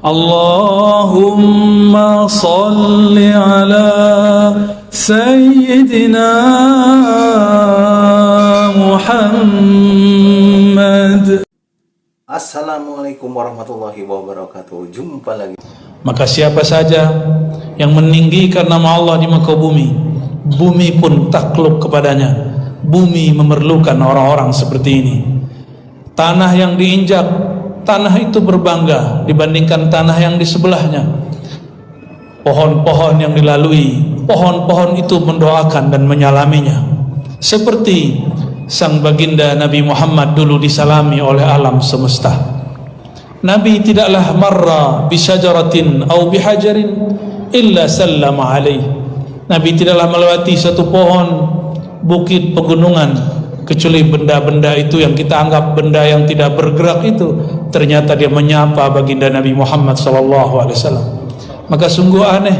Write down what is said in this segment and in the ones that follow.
Allahumma salli ala Sayyidina Muhammad. Assalamualaikum warahmatullahi wabarakatuh. Jumpa lagi. Maka siapa saja yang meninggikan nama Allah di muka bumi, bumi pun takluk kepadanya. Bumi memerlukan orang-orang seperti ini. Tanah yang diinjak, tanah itu berbangga dibandingkan tanah yang di sebelahnya. Pohon-pohon yang dilalui, pohon-pohon itu mendoakan dan menyalaminya. Seperti sang baginda Nabi Muhammad dulu disalami oleh alam semesta. Nabi tidaklah marra bisyajaratin au bihajarin illa sallama alaih. Nabi tidaklah melewati satu pohon, bukit, pegunungan, kecuali benda-benda itu yang kita anggap benda yang tidak bergerak itu, ternyata dia menyapa baginda Nabi Muhammad SAW. Maka sungguh aneh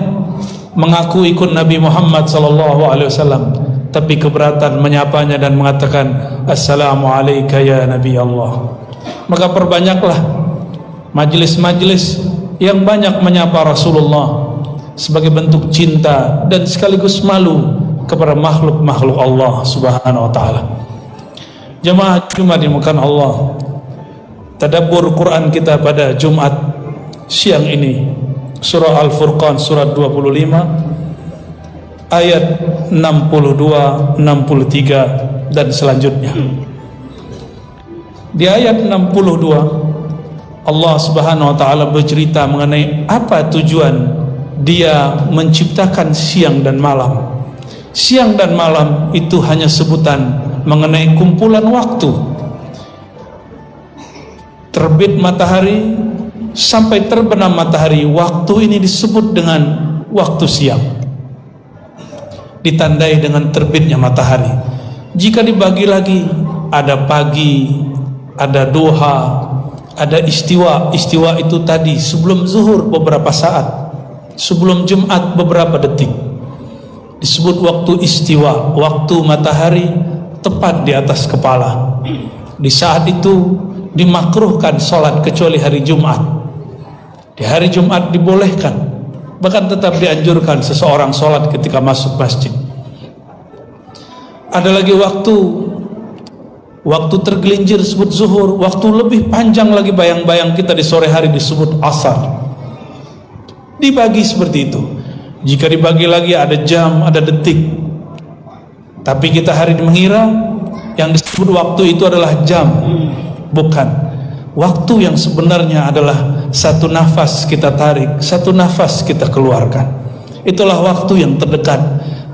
mengaku ikut Nabi Muhammad SAW, tapi keberatan menyapanya dan mengatakan Assalamualaikum ya Nabi Allah. Maka perbanyaklah majlis-majlis yang banyak menyapa Rasulullah sebagai bentuk cinta dan sekaligus malu kepada makhluk-makhluk Allah Subhanahu wa taala. Jemaah Jumat dimuliakan Allah, tadabbur Quran kita pada Jumat siang ini, surah Al-Furqan surat 25 ayat 62, 63 dan selanjutnya. Di ayat 62 Allah Subhanahu wa taala bercerita mengenai apa tujuan Dia menciptakan siang dan malam. Siang dan malam itu hanya sebutan mengenai kumpulan waktu. Terbit matahari sampai terbenam matahari, waktu ini disebut dengan waktu siang, ditandai dengan terbitnya matahari. Jika dibagi lagi, ada pagi, ada duha, ada istiwa. Istiwa itu tadi sebelum zuhur beberapa saat, sebelum Jumat beberapa detik, disebut waktu istiwa, waktu matahari tepat di atas kepala. Di saat itu dimakruhkan sholat kecuali hari Jumat. Di hari Jumat dibolehkan, bahkan tetap dianjurkan seseorang sholat ketika masuk masjid. Ada lagi waktu tergelincir disebut zuhur. Waktu lebih panjang lagi bayang-bayang kita di sore hari disebut asar. Dibagi seperti itu. Jika dibagi lagi ada jam, ada detik. Tapi kita hari ini mengira yang disebut waktu itu adalah jam. Bukan. Waktu yang sebenarnya adalah satu nafas kita tarik, satu nafas kita keluarkan. Itulah waktu yang terdekat.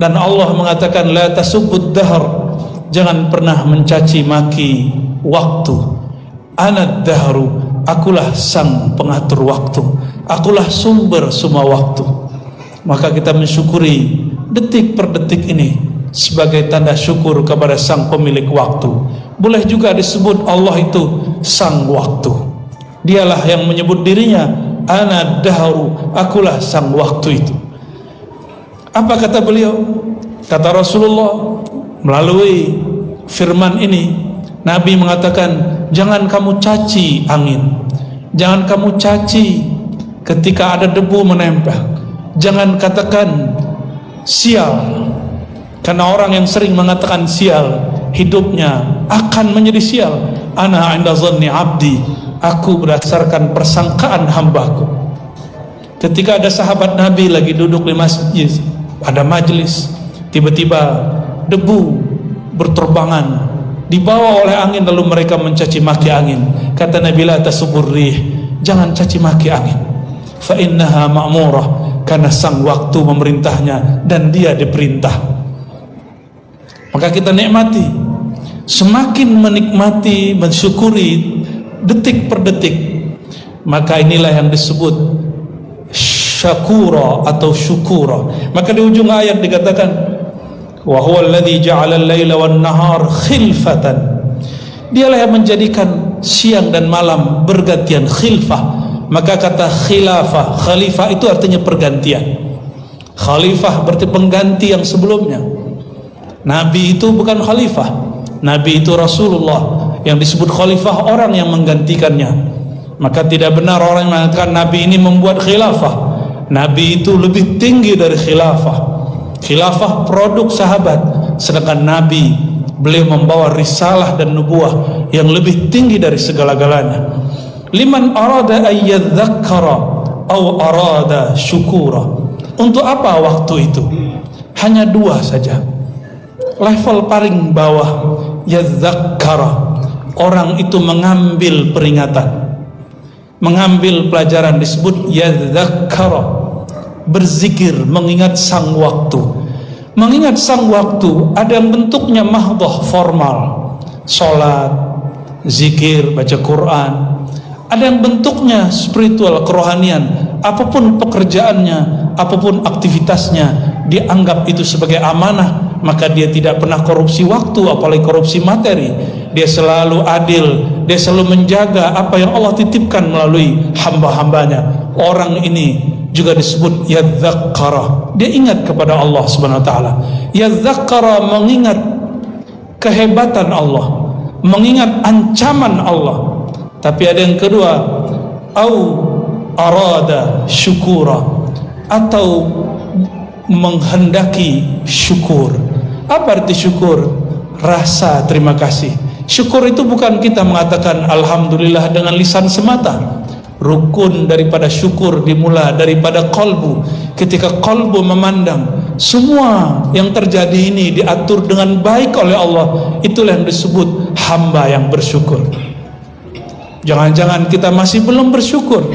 Dan Allah mengatakan la tasubbud dahr, jangan pernah mencaci maki waktu. Anad dahru, akulah sang pengatur waktu, akulah sumber semua waktu. Maka kita mensyukuri detik per detik ini sebagai tanda syukur kepada sang pemilik waktu. Boleh juga disebut Allah itu sang waktu. Dialah yang menyebut dirinya ana dahru, akulah sang waktu itu. Apa kata beliau? Kata Rasulullah melalui firman ini, Nabi mengatakan jangan kamu caci angin, jangan kamu caci ketika ada debu menempel. Jangan katakan sial, karena orang yang sering mengatakan sial, hidupnya akan menjadi sial. Ana 'inda dhanni 'abdi, aku berdasarkan persangkaan hambaku. Ketika ada sahabat Nabi lagi duduk di masjid, ada majlis, tiba-tiba debu berterbangan, dibawa oleh angin, lalu mereka mencaci maki angin. Kata Nabi, la tasubur rih, jangan caci maki angin, fa innaha ma'murah, karena sang waktu memerintahnya dan dia diperintah. Maka kita nikmati, semakin menikmati, mensyukuri detik per detik, maka inilah yang disebut syakura atau syukura. Maka di ujung ayat dikatakan wa huwa alladhi ja'ala al-laila wan-nahar khilfatan, dialah yang menjadikan siang dan malam bergantian, khilfah. Maka kata khilafah, khalifah itu artinya pergantian. Khalifah berarti pengganti yang sebelumnya. Nabi itu bukan khalifah, Nabi itu Rasulullah. Yang disebut khalifah orang yang menggantikannya. Maka tidak benar orang yang mengatakan Nabi ini membuat khilafah. Nabi itu lebih tinggi dari khilafah. Khilafah produk sahabat, sedangkan Nabi, beliau membawa risalah dan nubuah yang lebih tinggi dari segala-galanya. Liman arada ayyadzakkara aw arada syukura. Untuk apa waktu itu? Hanya dua saja. Level paling bawah, yadzakkara, orang itu mengambil peringatan, mengambil pelajaran, disebut yadzakkara, berzikir, mengingat sang waktu. Mengingat sang waktu ada yang bentuknya mahdhah, formal, sholat, zikir, baca Quran. Ada yang bentuknya spiritual, kerohanian. Apapun pekerjaannya, apapun aktivitasnya, dianggap itu sebagai amanah. Maka dia tidak pernah korupsi waktu, apalagi korupsi materi. Dia selalu adil, dia selalu menjaga apa yang Allah titipkan melalui hamba-hambanya. Orang ini juga disebut yadzakkara, dia ingat kepada Allah Subhanahu wa taala. Yadzakkara, mengingat kehebatan Allah, mengingat ancaman Allah. Tapi ada yang kedua, au arada syukura, atau menghendaki syukur. Apa arti syukur? Rasa terima kasih. Syukur itu bukan kita mengatakan alhamdulillah dengan lisan semata. Rukun daripada syukur dimulai daripada qalbu. Ketika qalbu memandang semua yang terjadi ini diatur dengan baik oleh Allah, itulah yang disebut hamba yang bersyukur. Jangan-jangan kita masih belum bersyukur,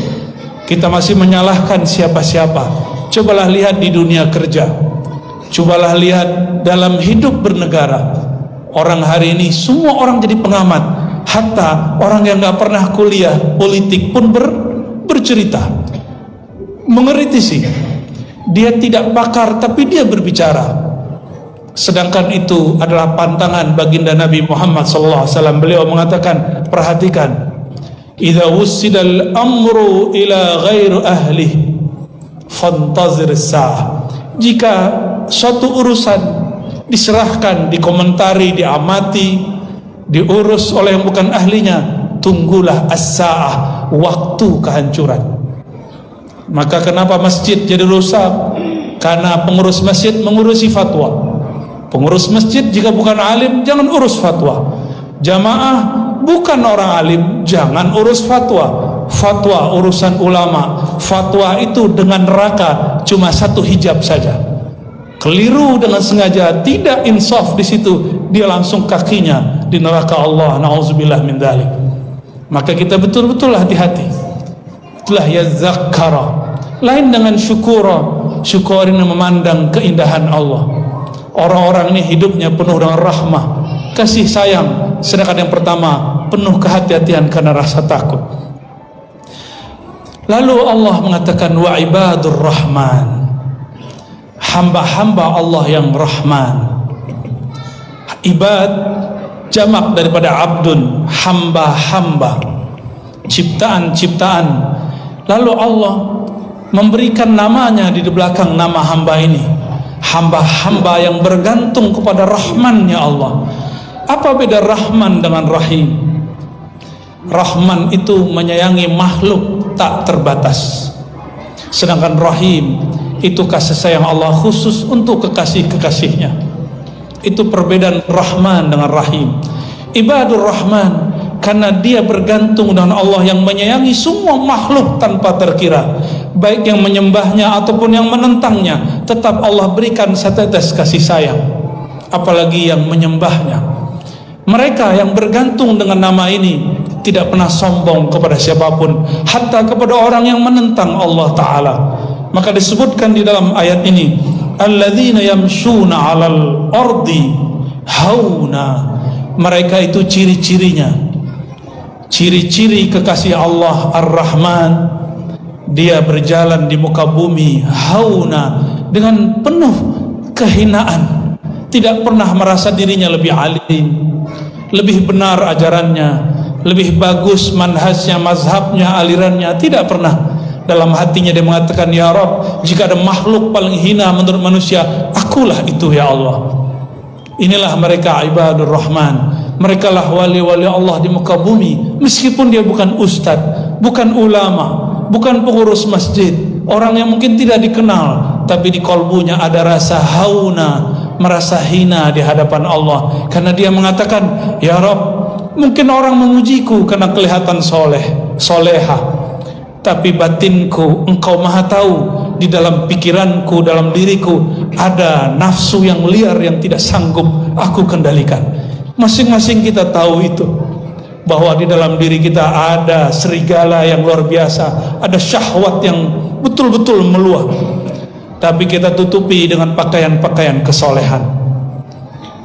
kita masih menyalahkan siapa-siapa. Cobalah lihat di dunia kerja, cobalah lihat dalam hidup bernegara. Orang hari ini semua orang jadi pengamat, hatta orang yang gak pernah kuliah politik pun bercerita, mengkritisi. Dia tidak pakar tapi dia berbicara. Sedangkan itu adalah pantangan baginda Nabi Muhammad SAW. Beliau mengatakan, perhatikan, idza wussidal amru ila ghairi ahli fantazir sa'ah. Jika suatu urusan diserahkan, dikomentari, diamati, diurus oleh yang bukan ahlinya, tunggulah as-sa'ah, waktu kehancuran. Maka kenapa masjid jadi rusak? Karena pengurus masjid mengurusi fatwa. Pengurus masjid jika bukan alim, jangan urus fatwa. Jamaah bukan orang alim, jangan urus fatwa. Fatwa urusan ulama. Fatwa itu dengan neraka cuma satu hijab saja. Keliru dengan sengaja, tidak insaf di situ, dia langsung kakinya di neraka Allah. Nauzubillah min dzalik. Maka kita betul-betul hati-hati. Itulah yadzakkara. Lain dengan syukura. Syukur ini memandang keindahan Allah. Orang-orang ini hidupnya penuh dengan rahmah, kasih sayang. Sedangkan yang pertama penuh kehati-hatian karena rasa takut. Lalu Allah mengatakan wa ibadur rahman, hamba-hamba Allah yang rahman. Ibad jamak daripada abdun, hamba-hamba, ciptaan-ciptaan. Lalu Allah memberikan namanya di belakang nama hamba ini, hamba-hamba yang bergantung kepada rahmannya Allah. Apa beda Rahman dengan Rahim? Rahman itu menyayangi makhluk tak terbatas, sedangkan Rahim itu kasih sayang Allah khusus untuk kekasih-kekasihnya. Itu perbedaan Rahman dengan Rahim. Ibadur Rahman, karena dia bergantung dengan Allah yang menyayangi semua makhluk tanpa terkira, baik yang menyembahnya ataupun yang menentangnya, tetap Allah berikan setetes kasih sayang. Apalagi yang menyembahnya. Mereka yang bergantung dengan nama ini tidak pernah sombong kepada siapapun, hatta kepada orang yang menentang Allah Ta'ala. Maka disebutkan di dalam ayat ini, alladzina yamshuna 'alal ardi hauna. Mereka itu ciri-cirinya, ciri-ciri kekasih Allah Ar-Rahman, dia berjalan di muka bumi hauna, dengan penuh kehinaan, tidak pernah merasa dirinya lebih alim, lebih benar ajarannya, lebih bagus manhajnya, mazhabnya, alirannya. Tidak pernah. Dalam hatinya dia mengatakan, ya Rabb, jika ada makhluk paling hina menurut manusia, akulah itu ya Allah. Inilah mereka ibadur rahman. Mereka lah wali-wali Allah di muka bumi. Meskipun dia bukan ustadz, bukan ulama, bukan pengurus masjid, orang yang mungkin tidak dikenal, tapi di kalbunya ada rasa hauna, merasa hina di hadapan Allah, karena dia mengatakan, ya Rabb, mungkin orang memujiku karena kelihatan soleh, soleha, tapi batinku Engkau maha tahu. Di dalam pikiranku, dalam diriku ada nafsu yang liar yang tidak sanggup aku kendalikan. Masing-masing kita tahu itu, bahwa di dalam diri kita ada serigala yang luar biasa, ada syahwat yang betul-betul meluap, tapi kita tutupi dengan pakaian-pakaian kesolehan.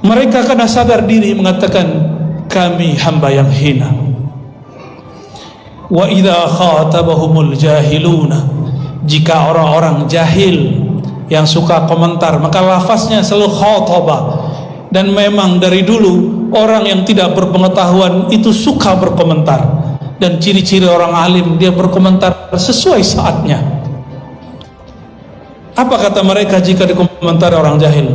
Mereka karena sadar diri mengatakan, kami hamba yang hina. Wa idza khatabahumul jahiluna, jika orang-orang jahil yang suka komentar, maka lafaznya selalu khatabah. Dan memang dari dulu orang yang tidak berpengetahuan itu suka berkomentar, dan ciri-ciri orang alim, dia berkomentar sesuai saatnya. Apa kata mereka jika dikomentari orang jahil?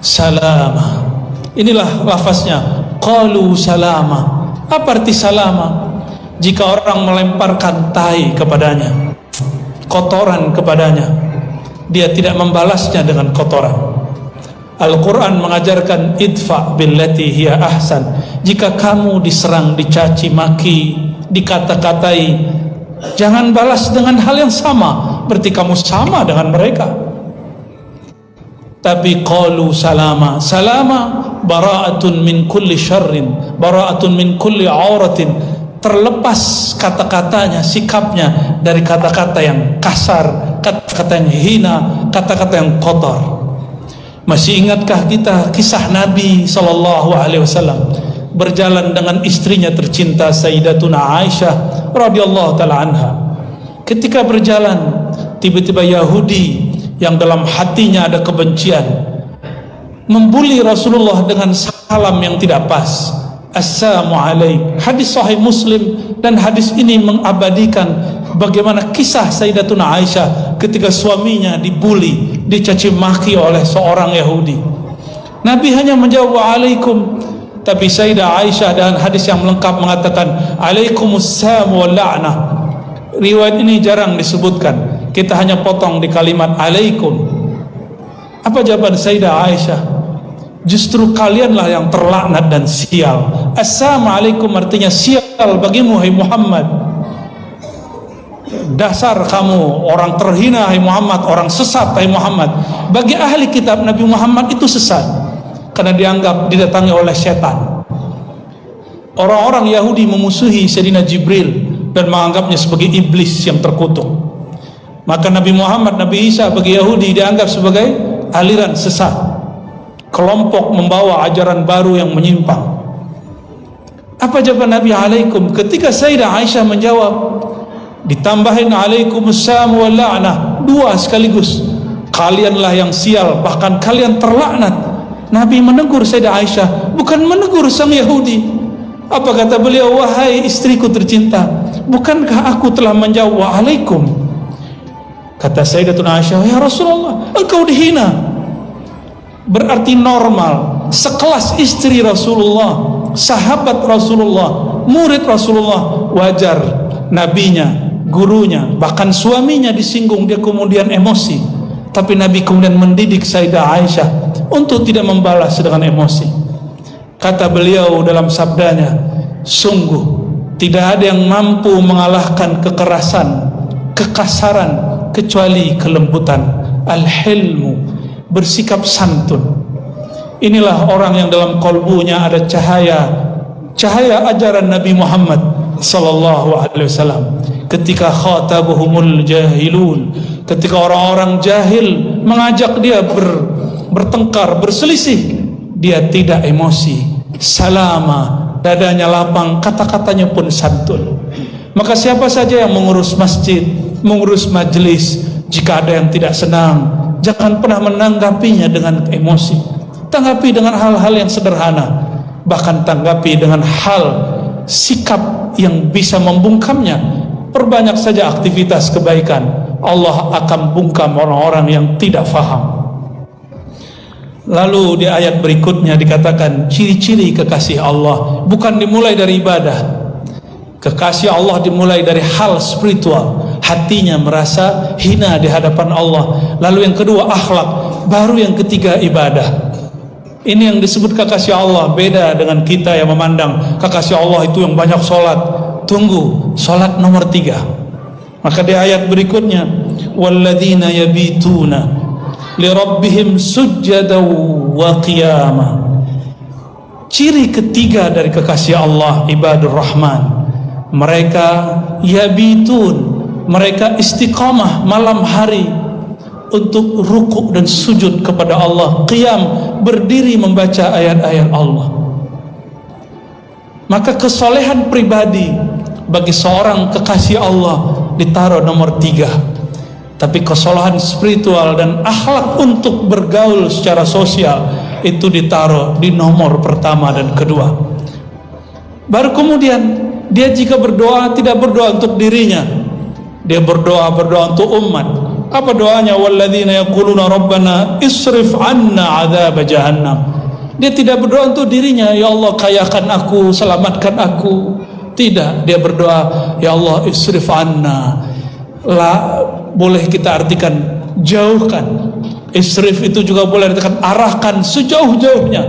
Salama. Inilah lafaznya, qalu salama. Apa arti salama? Jika orang melemparkan tai kepadanya, kotoran kepadanya, dia tidak membalasnya dengan kotoran. Al-Quran mengajarkan idfa billati hiya ahsan. Jika kamu diserang, dicaci maki, dikata-katai, jangan balas dengan hal yang sama, berarti kamu sama dengan mereka. Tapi qalu salama. Salama bara'atun min kulli syarrin, bara'atun min kulli auratin. Terlepas kata-katanya, sikapnya dari kata-kata yang kasar, kata-kata yang hina, kata-kata yang kotor. Masih ingatkah kita kisah Nabi SAW berjalan dengan istrinya tercinta Sayyidatuna Aisyah radhiyallahu taala anha? Ketika berjalan, tiba-tiba Yahudi yang dalam hatinya ada kebencian membuli Rasulullah dengan salam yang tidak pas. Assalamualaikum. Hadis sahih Muslim, dan hadis ini mengabadikan bagaimana kisah Sayyidatuna Aisyah ketika suaminya dibuli, dicaci maki oleh seorang Yahudi. Nabi hanya menjawab waalaikum, tapi Sayyidah Aisyah dan hadis yang lengkap mengatakan alaikumussalam wal la'nah. Riwayat ini jarang disebutkan, kita hanya potong di kalimat alaikum. Apa jawaban Sayyidah Aisyah? Justru kalianlah yang terlaknat dan sial. Assalamualaikum artinya sial bagimu hai Muhammad. Dasar kamu orang terhina hai Muhammad, orang sesat hai Muhammad. Bagi ahli kitab, Nabi Muhammad itu sesat karena dianggap didatangi oleh setan. Orang-orang Yahudi memusuhi Sayyidina Jibril dan menganggapnya sebagai iblis yang terkutuk. Maka Nabi Muhammad, Nabi Isa bagi Yahudi dianggap sebagai aliran sesat, kelompok membawa ajaran baru yang menyimpang. Apa jawaban Nabi alaikum? Ketika Sayyidah Aisyah menjawab, ditambahin alaikumussalam wal la'nah, dua sekaligus. Kalianlah yang sial, bahkan kalian terlaknat. Nabi menegur Sayyidah Aisyah, bukan menegur sang Yahudi. Apa kata beliau? Wahai istriku tercinta, bukankah aku telah menjawab waalaikum? Kata Sayyidatuna Aisyah, ya Rasulullah, engkau dihina. Berarti normal, sekelas istri Rasulullah, sahabat Rasulullah, murid Rasulullah, wajar nabinya, gurunya, bahkan suaminya disinggung, dia kemudian emosi. Tapi Nabi kemudian mendidik Sayyidah Aisyah untuk tidak membalas dengan emosi. Kata beliau dalam sabdanya, sungguh tidak ada yang mampu mengalahkan kekerasan, kekasaran, kecuali kelembutan. Al-hilmu, bersikap santun. Inilah orang yang dalam kalbunya ada cahaya ajaran Nabi Muhammad sallallahu alaihi wasallam. Ketika khatabuhumul jahilun, ketika orang-orang jahil mengajak dia bertengkar, berselisih, dia tidak emosi, salama, dadanya lapang, kata-katanya pun santun. Maka siapa saja yang mengurus masjid, mengurus majelis, jika ada yang tidak senang, jangan pernah menanggapinya dengan emosi. Tanggapi dengan hal-hal yang sederhana, bahkan tanggapi dengan hal sikap yang bisa membungkamnya. Perbanyak saja aktivitas kebaikan, Allah akan bungkam orang-orang yang tidak faham. Lalu di ayat berikutnya dikatakan ciri-ciri kekasih Allah bukan dimulai dari ibadah, Kekasih Allah dimulai dari hal spiritual, hatinya merasa hina di hadapan Allah. Lalu yang kedua akhlak, baru yang ketiga ibadah. Ini yang disebut kekasih Allah. Beda dengan kita yang memandang kekasih Allah itu yang banyak sholat. Tunggu, sholat nomor 3. Maka di ayat berikutnya, walladzina yabituna lirabbihim sujjada wa qiyama. Ciri ketiga dari kekasih Allah ibadur rahman, mereka yabitun, mereka istiqamah malam hari untuk rukuk dan sujud kepada Allah, qiyam, berdiri membaca ayat-ayat Allah. Maka kesolehan pribadi bagi seorang kekasih Allah ditaruh nomor 3. Tapi kesolehan spiritual dan akhlak untuk bergaul secara sosial itu ditaruh di nomor pertama dan kedua. Baru kemudian dia jika berdoa tidak berdoa untuk dirinya, dia berdoa untuk umat. Apa doanya? Walladzina yaquluna rabbana isrif 'anna 'adzab jahannam. Dia tidak berdoa untuk dirinya, ya Allah kayakan aku, selamatkan aku. Tidak, dia berdoa, ya Allah isrif 'anna. Boleh kita artikan jauhkan. Isrif itu juga boleh artikan arahkan sejauh-jauhnya.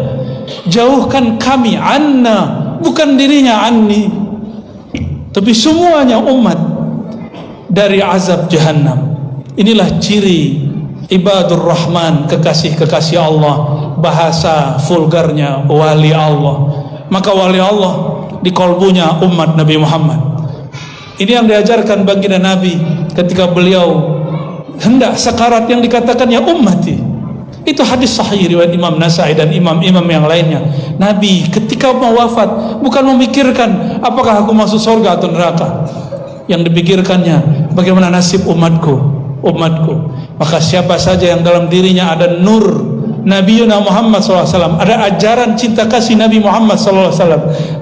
Jauhkan kami, 'anna, bukan dirinya, 'anni, tapi semuanya umat dari azab jahannam. Inilah ciri ibadur rahman, kekasih-kekasih Allah, bahasa vulgarnya wali Allah. Maka wali Allah di kolbunya umat Nabi Muhammad. Ini yang diajarkan baginda Nabi ketika beliau hendak sekarat, yang dikatakan ya ummati. Itu hadis sahih riwayat Imam Nasai dan imam-imam yang lainnya. Nabi ketika mau wafat bukan memikirkan apakah aku masuk surga atau neraka. Yang dipikirkannya bagaimana nasib umatku. Maka siapa saja yang dalam dirinya ada nur Nabi Muhammad SAW, ada ajaran cinta kasih Nabi Muhammad SAW,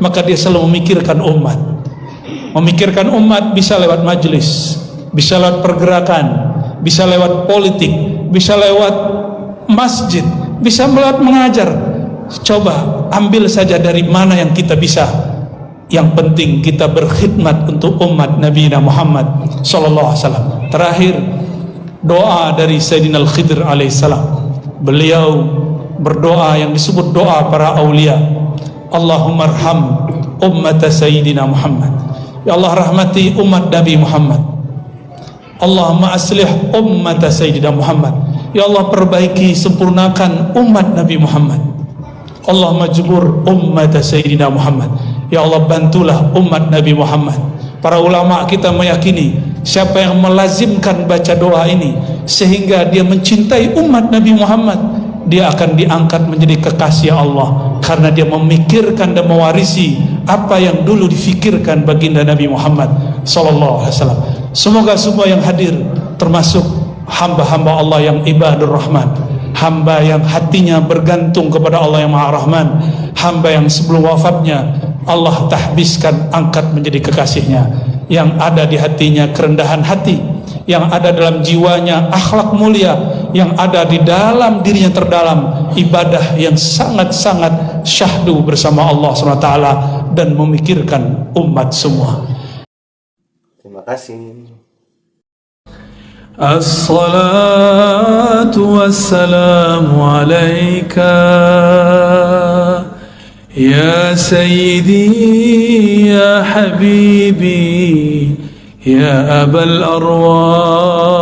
maka dia selalu memikirkan umat. Memikirkan umat bisa lewat majelis, bisa lewat pergerakan, bisa lewat politik, bisa lewat masjid, bisa lewat mengajar. Coba ambil saja dari mana yang kita bisa. Yang penting kita berkhidmat untuk umat Nabi Muhammad SAW. Terakhir, doa dari Sayyidina Al-Khidr alaihissalam. Beliau berdoa yang disebut doa para aulia. Allahumma arham ummat Sayyidina Muhammad. Ya Allah rahmati umat Nabi Muhammad. Allahumma aslih ummat Sayyidina Muhammad. Ya Allah perbaiki, sempurnakan umat Nabi Muhammad. Allahumma jubur ummat Sayyidina Muhammad. Ya Allah bantulah umat Nabi Muhammad. Para ulama kita meyakini siapa yang melazimkan baca doa ini sehingga dia mencintai umat Nabi Muhammad, dia akan diangkat menjadi kekasih Allah karena dia memikirkan dan mewarisi apa yang dulu difikirkan baginda Nabi Muhammad sallallahu alaihi wasallam. Semoga semua yang hadir termasuk hamba-hamba Allah yang ibadur rahman, hamba yang hatinya bergantung kepada Allah yang Maha Rahman, hamba yang sebelum wafatnya Allah tahbiskan angkat menjadi kekasihnya, yang ada di hatinya kerendahan hati, yang ada dalam jiwanya akhlak mulia, yang ada di dalam dirinya terdalam ibadah yang sangat-sangat syahdu bersama Allah SWT dan memikirkan umat semua. Terima kasih. As-salatu wassalamu alaika ya sayyidi ya habibi ya abal arwah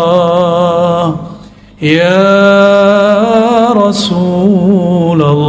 ya Rasulullah.